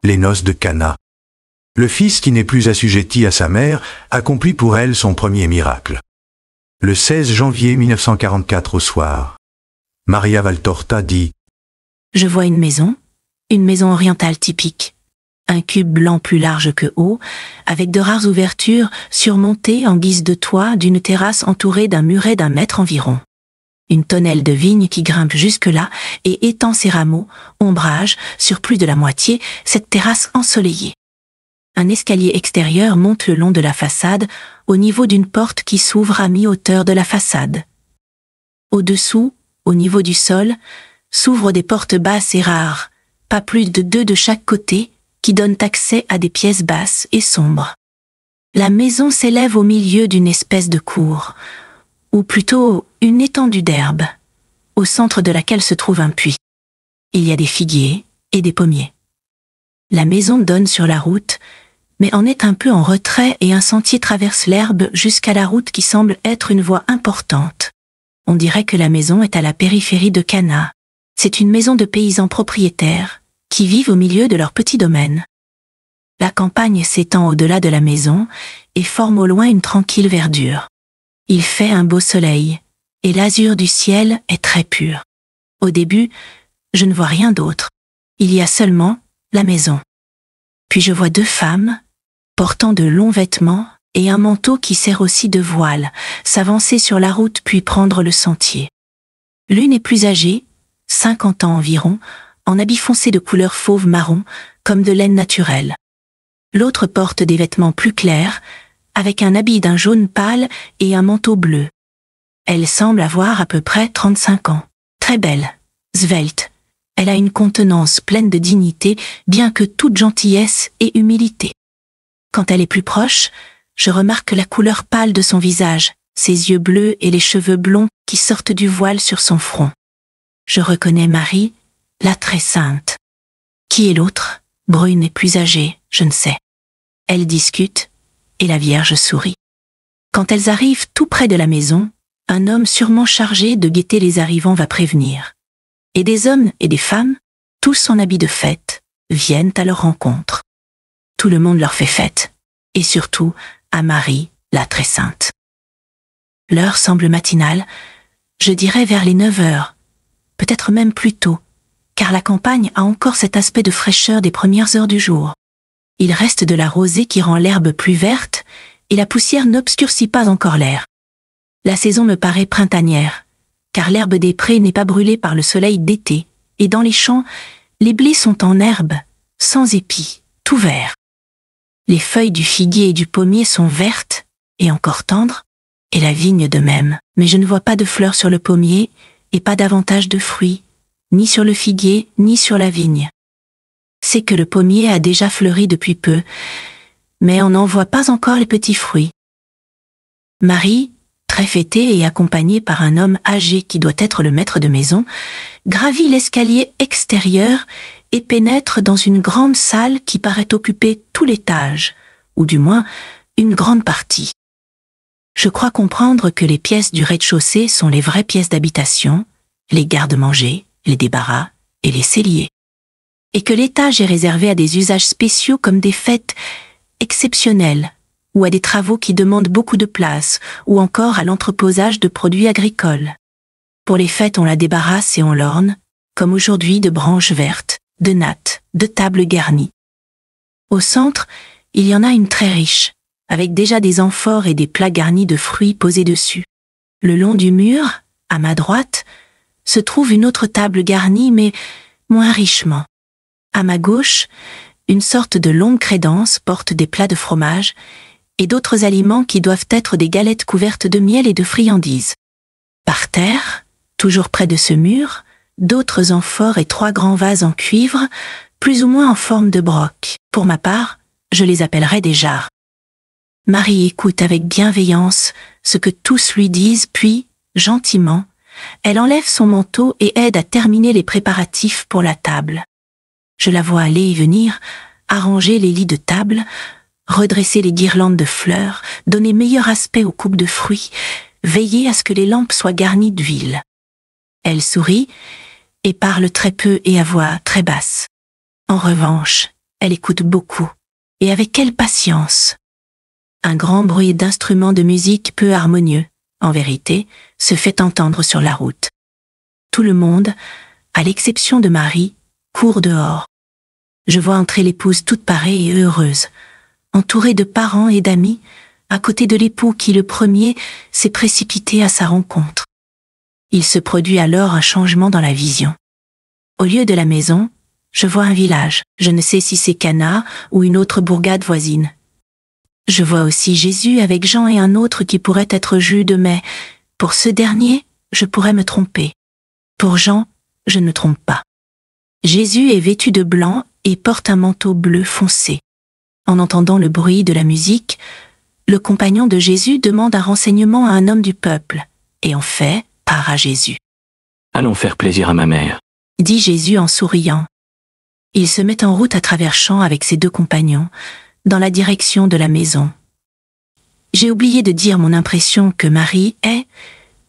les noces de Cana. Le fils qui n'est plus assujetti à sa mère accomplit pour elle son premier miracle. Le 16 janvier 1944 au soir, Maria Valtorta dit « Je vois une maison orientale typique. Un cube blanc plus large que haut, avec de rares ouvertures surmontées en guise de toit d'une terrasse entourée d'un muret d'1 mètre environ. Une tonnelle de vigne qui grimpe jusque-là et étend ses rameaux, ombrage, sur plus de la moitié, cette terrasse ensoleillée. Un escalier extérieur monte le long de la façade, au niveau d'une porte qui s'ouvre à mi-hauteur de la façade. Au-dessous, au niveau du sol, s'ouvrent des portes basses et rares, pas plus de 2 de chaque côté, qui donnent accès à des pièces basses et sombres. La maison s'élève au milieu d'une espèce de cour, ou plutôt une étendue d'herbe, au centre de laquelle se trouve un puits. Il y a des figuiers et des pommiers. La maison donne sur la route, mais en est un peu en retrait et un sentier traverse l'herbe jusqu'à la route qui semble être une voie importante. On dirait que la maison est à la périphérie de Cana. C'est une maison de paysans propriétaires qui vivent au milieu de leur petit domaine. La campagne s'étend au-delà de la maison et forme au loin une tranquille verdure. Il fait un beau soleil et l'azur du ciel est très pur. Au début, je ne vois rien d'autre. Il y a seulement la maison. Puis je vois 2 femmes, portant de longs vêtements et un manteau qui sert aussi de voile, s'avancer sur la route puis prendre le sentier. L'une est plus âgée, 50 ans environ, en habit foncé de couleur fauve-marron, comme de laine naturelle. L'autre porte des vêtements plus clairs, avec un habit d'un jaune pâle et un manteau bleu. Elle semble avoir à peu près 35 ans. Très belle, svelte. Elle a une contenance pleine de dignité, bien que toute gentillesse et humilité. Quand elle est plus proche, je remarque la couleur pâle de son visage, ses yeux bleus et les cheveux blonds qui sortent du voile sur son front. Je reconnais Marie, la très sainte. Qui est l'autre, brune et plus âgée, je ne sais. Elles discutent, et la Vierge sourit. Quand elles arrivent tout près de la maison, un homme sûrement chargé de guetter les arrivants va prévenir. Et des hommes et des femmes, tous en habit de fête, viennent à leur rencontre. Tout le monde leur fait fête, et surtout à Marie, la très sainte. L'heure semble matinale, je dirais vers les 9 heures, peut-être même plus tôt, car la campagne a encore cet aspect de fraîcheur des premières heures du jour. Il reste de la rosée qui rend l'herbe plus verte, et la poussière n'obscurcit pas encore l'air. La saison me paraît printanière, car l'herbe des prés n'est pas brûlée par le soleil d'été, et dans les champs, les blés sont en herbe, sans épis, tout verts. Les feuilles du figuier et du pommier sont vertes, et encore tendres, et la vigne de même, mais je ne vois pas de fleurs sur le pommier, et pas davantage de fruits, ni sur le figuier, ni sur la vigne. C'est que le pommier a déjà fleuri depuis peu, mais on n'en voit pas encore les petits fruits. Marie, très fêtée et accompagnée par un homme âgé qui doit être le maître de maison, gravit l'escalier extérieur et pénètre dans une grande salle qui paraît occuper tout l'étage, ou du moins une grande partie. Je crois comprendre que les pièces du rez-de-chaussée sont les vraies pièces d'habitation, les garde-manger, les débarras et les celliers. Et que l'étage est réservé à des usages spéciaux comme des fêtes exceptionnelles, ou à des travaux qui demandent beaucoup de place, ou encore à l'entreposage de produits agricoles. Pour les fêtes, on la débarrasse et on l'orne, comme aujourd'hui de branches vertes, de nattes, de tables garnies. Au centre, il y en a une très riche, avec déjà des amphores et des plats garnis de fruits posés dessus. Le long du mur, à ma droite, se trouve une autre table garnie, mais moins richement. À ma gauche, une sorte de longue crédence porte des plats de fromage et d'autres aliments qui doivent être des galettes couvertes de miel et de friandises. Par terre, toujours près de ce mur, d'autres amphores et 3 grands vases en cuivre, plus ou moins en forme de broc. Pour ma part, je les appellerais des jarres. Marie écoute avec bienveillance ce que tous lui disent, puis, gentiment, elle enlève son manteau et aide à terminer les préparatifs pour la table. Je la vois aller et venir, arranger les lits de table, redresser les guirlandes de fleurs, donner meilleur aspect aux coupes de fruits, veiller à ce que les lampes soient garnies d'huile. Elle sourit et parle très peu et à voix très basse. En revanche, Elle écoute beaucoup. Et avec quelle patience! Un grand bruit d'instruments de musique peu harmonieux, en vérité, se fait entendre sur la route. Tout le monde, à l'exception de Marie, court dehors. Je vois entrer l'épouse toute parée et heureuse, entourée de parents et d'amis, à côté de l'époux qui, le premier, s'est précipité à sa rencontre. Il se produit alors un changement dans la vision. Au lieu de la maison, je vois un village. Je ne sais si c'est Cana ou une autre bourgade voisine. Je vois aussi Jésus avec Jean et un autre qui pourrait être Jude, mais pour ce dernier, je pourrais me tromper. Pour Jean, je ne trompe pas. Jésus est vêtu de blanc et porte un manteau bleu foncé. En entendant le bruit de la musique, le compagnon de Jésus demande un renseignement à un homme du peuple, et en fait, part à Jésus. « Allons faire plaisir à ma mère, » dit Jésus en souriant. Il se met en route à travers champs avec ses deux compagnons, dans la direction de la maison. J'ai oublié de dire mon impression que Marie est,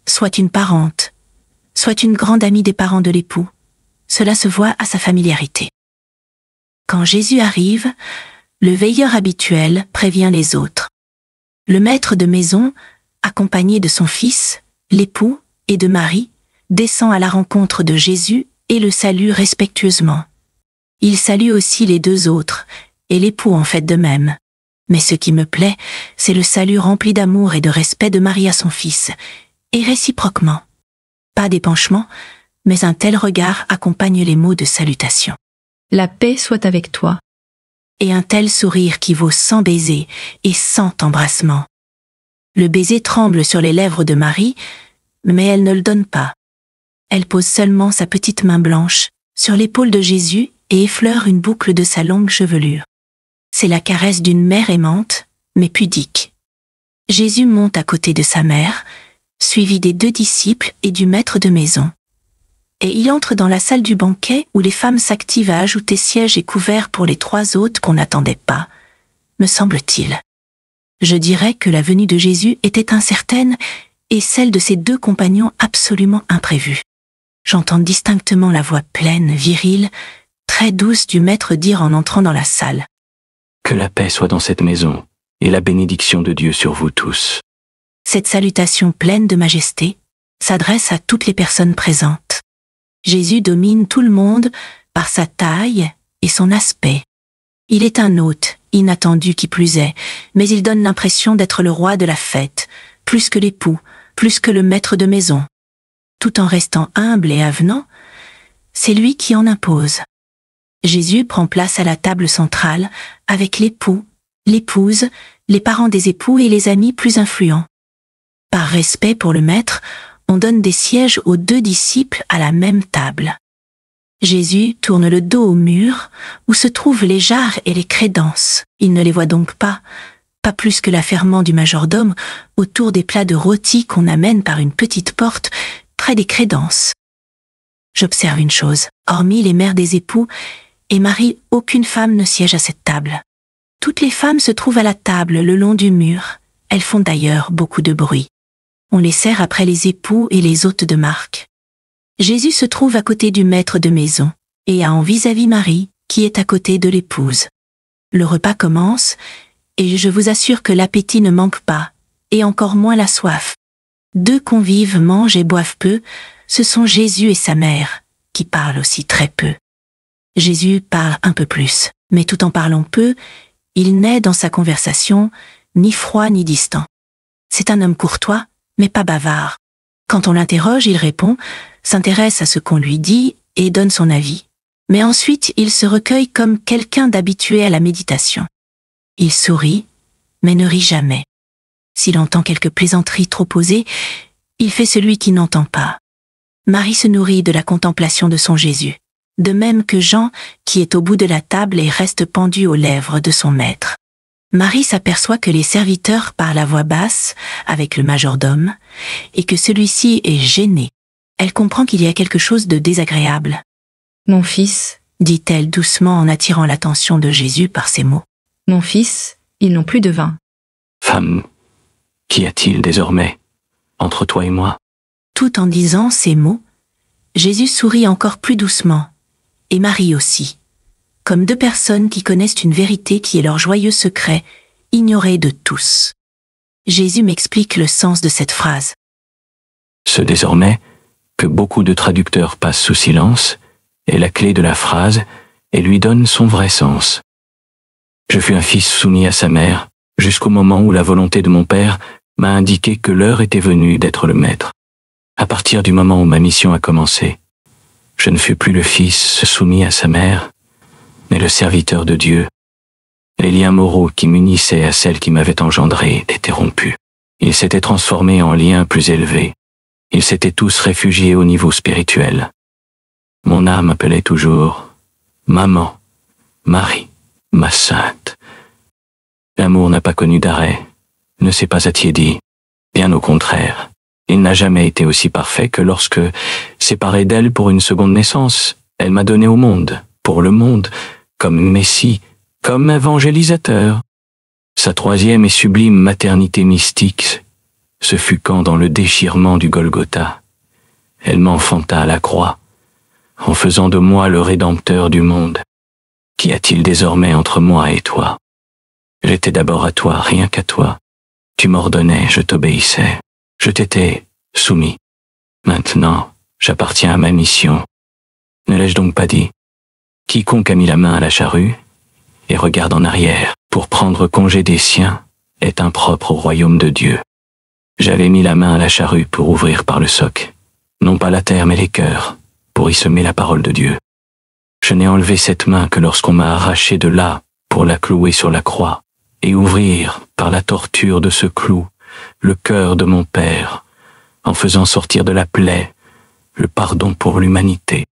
soit une parente, soit une grande amie des parents de l'époux. Cela se voit à sa familiarité. Quand Jésus arrive, le veilleur habituel prévient les autres. Le maître de maison, accompagné de son fils, l'époux et de Marie, descend à la rencontre de Jésus et le salue respectueusement. Il salue aussi les deux autres, et l'époux en fait de même. Mais ce qui me plaît, c'est le salut rempli d'amour et de respect de Marie à son fils, et réciproquement. Pas d'épanchement, mais un tel regard accompagne les mots de salutation. La paix soit avec toi. Et un tel sourire qui vaut 100 baisers et 100 embrassements. Le baiser tremble sur les lèvres de Marie, mais elle ne le donne pas. Elle pose seulement sa petite main blanche sur l'épaule de Jésus et effleure une boucle de sa longue chevelure. C'est la caresse d'une mère aimante, mais pudique. Jésus monte à côté de sa mère, suivi des deux disciples et du maître de maison. Et il entre dans la salle du banquet où les femmes s'activent à ajouter sièges et couverts pour les trois hôtes qu'on n'attendait pas, me semble-t-il. Je dirais que la venue de Jésus était incertaine et celle de ses deux compagnons absolument imprévue. J'entends distinctement la voix pleine, virile, très douce du maître dire en entrant dans la salle. « Que la paix soit dans cette maison, et la bénédiction de Dieu sur vous tous. » Cette salutation pleine de majesté s'adresse à toutes les personnes présentes. Jésus domine tout le monde par sa taille et son aspect. Il est un hôte, inattendu qui plus est, mais il donne l'impression d'être le roi de la fête, plus que l'époux, plus que le maître de maison. Tout en restant humble et avenant, c'est lui qui en impose. Jésus prend place à la table centrale avec l'époux, l'épouse, les parents des époux et les amis plus influents. Par respect pour le maître, on donne des sièges aux deux disciples à la même table. Jésus tourne le dos au mur où se trouvent les jarres et les crédences. Il ne les voit donc pas plus que l'affairement du majordome autour des plats de rôtis qu'on amène par une petite porte près des crédences. J'observe une chose, hormis les mères des époux et Marie, aucune femme ne siège à cette table. Toutes les femmes se trouvent à la table le long du mur. Elles font d'ailleurs beaucoup de bruit. On les sert après les époux et les hôtes de marque. Jésus se trouve à côté du maître de maison, et a en vis-à-vis Marie, qui est à côté de l'épouse. Le repas commence, et je vous assure que l'appétit ne manque pas, et encore moins la soif. Deux convives mangent et boivent peu, ce sont Jésus et sa mère, qui parlent aussi très peu. Jésus parle un peu plus, mais tout en parlant peu, il n'est dans sa conversation ni froid ni distant. C'est un homme courtois, mais pas bavard. Quand on l'interroge, il répond, s'intéresse à ce qu'on lui dit et donne son avis. Mais ensuite, il se recueille comme quelqu'un d'habitué à la méditation. Il sourit, mais ne rit jamais. S'il entend quelques plaisanteries trop osées, il fait celui qui n'entend pas. Marie se nourrit de la contemplation de son Jésus, de même que Jean, qui est au bout de la table et reste pendu aux lèvres de son maître. Marie s'aperçoit que les serviteurs parlent à voix basse avec le majordome et que celui-ci est gêné. Elle comprend qu'il y a quelque chose de désagréable. « Mon fils, dit-elle doucement en attirant l'attention de Jésus par ces mots. Mon fils, ils n'ont plus de vin. » Femme, qu'y a-t-il désormais entre toi et moi? Tout en disant ces mots, Jésus sourit encore plus doucement, et Marie aussi. comme deux personnes qui connaissent une vérité qui est leur joyeux secret, ignoré de tous. Jésus m'explique le sens de cette phrase. Ce désormais, que beaucoup de traducteurs passent sous silence, est la clé de la phrase et lui donne son vrai sens. Je fus un fils soumis à sa mère, jusqu'au moment où la volonté de mon père m'a indiqué que l'heure était venue d'être le maître. À partir du moment où ma mission a commencé, je ne fus plus le fils soumis à sa mère, mais le serviteur de Dieu. Les liens moraux qui m'unissaient à celle qui m'avait engendré étaient rompus. Ils s'étaient transformés en liens plus élevés. Ils s'étaient tous réfugiés au niveau spirituel. Mon âme appelait toujours « Maman, Marie, ma sainte ». L'amour n'a pas connu d'arrêt, ne s'est pas attiédi. Bien au contraire, il n'a jamais été aussi parfait que lorsque, séparée d'elle pour une seconde naissance, elle m'a donné au monde, pour le monde, comme Messie, comme évangélisateur. Sa troisième et sublime maternité mystique, ce fut quand, dans le déchirement du Golgotha, elle m'enfanta à la croix, en faisant de moi le Rédempteur du monde. Qu'y a-t-il désormais entre moi et toi? J'étais d'abord à toi, rien qu'à toi. Tu m'ordonnais, je t'obéissais. Je t'étais soumis. Maintenant, j'appartiens à ma mission. Ne l'ai-je donc pas dit? Quiconque a mis la main à la charrue et regarde en arrière pour prendre congé des siens est impropre au royaume de Dieu. J'avais mis la main à la charrue pour ouvrir par le soc, non pas la terre mais les cœurs, pour y semer la parole de Dieu. Je n'ai enlevé cette main que lorsqu'on m'a arraché de là pour la clouer sur la croix et ouvrir, par la torture de ce clou, le cœur de mon Père, en faisant sortir de la plaie le pardon pour l'humanité.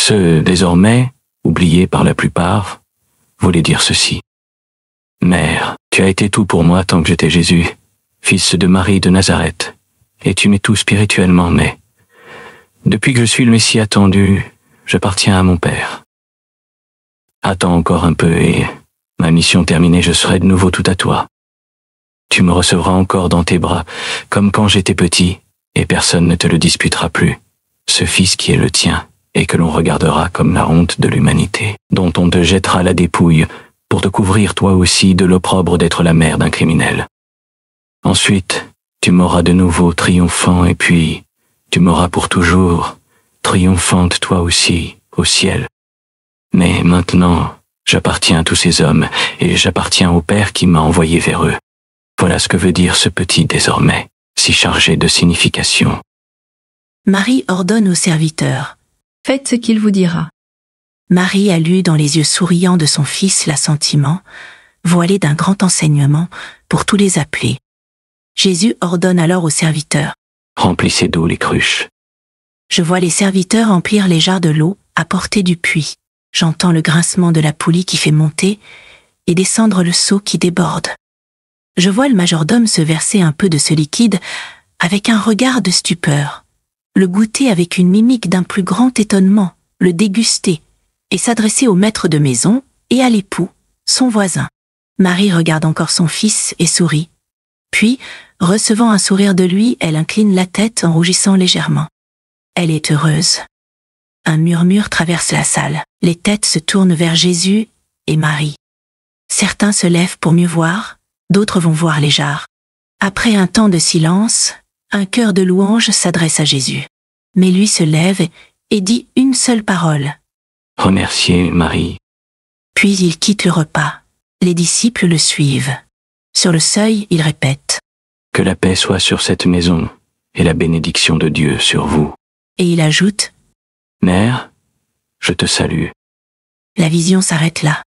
Ce, désormais, oublié par la plupart, voulait dire ceci. Mère, tu as été tout pour moi tant que j'étais Jésus, fils de Marie de Nazareth, et tu m'es tout spirituellement, mais depuis que je suis le Messie attendu, j'appartiens à mon Père. Attends encore un peu et, ma mission terminée, je serai de nouveau tout à toi. Tu me recevras encore dans tes bras, comme quand j'étais petit, et personne ne te le disputera plus. Ce fils qui est le tien, et que l'on regardera comme la honte de l'humanité, dont on te jettera la dépouille, pour te couvrir toi aussi de l'opprobre d'être la mère d'un criminel. Ensuite, tu m'auras de nouveau triomphant, et puis, tu m'auras pour toujours, triomphante toi aussi, au ciel. Mais maintenant, j'appartiens à tous ces hommes, et j'appartiens au Père qui m'a envoyé vers eux. Voilà ce que veut dire ce petit désormais, si chargé de signification. Marie ordonne au serviteur. Faites ce qu'il vous dira. Marie a lu dans les yeux souriants de son fils l'assentiment, voilé d'un grand enseignement, pour tous les appeler. Jésus ordonne alors au serviteur. Remplissez d'eau les cruches. Je vois les serviteurs remplir les jarres de l'eau à portée du puits. J'entends le grincement de la poulie qui fait monter et descendre le seau qui déborde. Je vois le majordome se verser un peu de ce liquide avec un regard de stupeur, le goûter avec une mimique d'un plus grand étonnement, le déguster et s'adresser au maître de maison et à l'époux, son voisin. Marie regarde encore son fils et sourit. Puis, recevant un sourire de lui, elle incline la tête en rougissant légèrement. Elle est heureuse. Un murmure traverse la salle. Les têtes se tournent vers Jésus et Marie. Certains se lèvent pour mieux voir, d'autres vont voir les jarres. Après un temps de silence, un chœur de louange s'adresse à Jésus. Mais lui se lève et dit une seule parole. Remerciez Marie. Puis il quitte le repas. Les disciples le suivent. Sur le seuil, il répète. Que la paix soit sur cette maison et la bénédiction de Dieu sur vous. Et il ajoute. Mère, je te salue. La vision s'arrête là.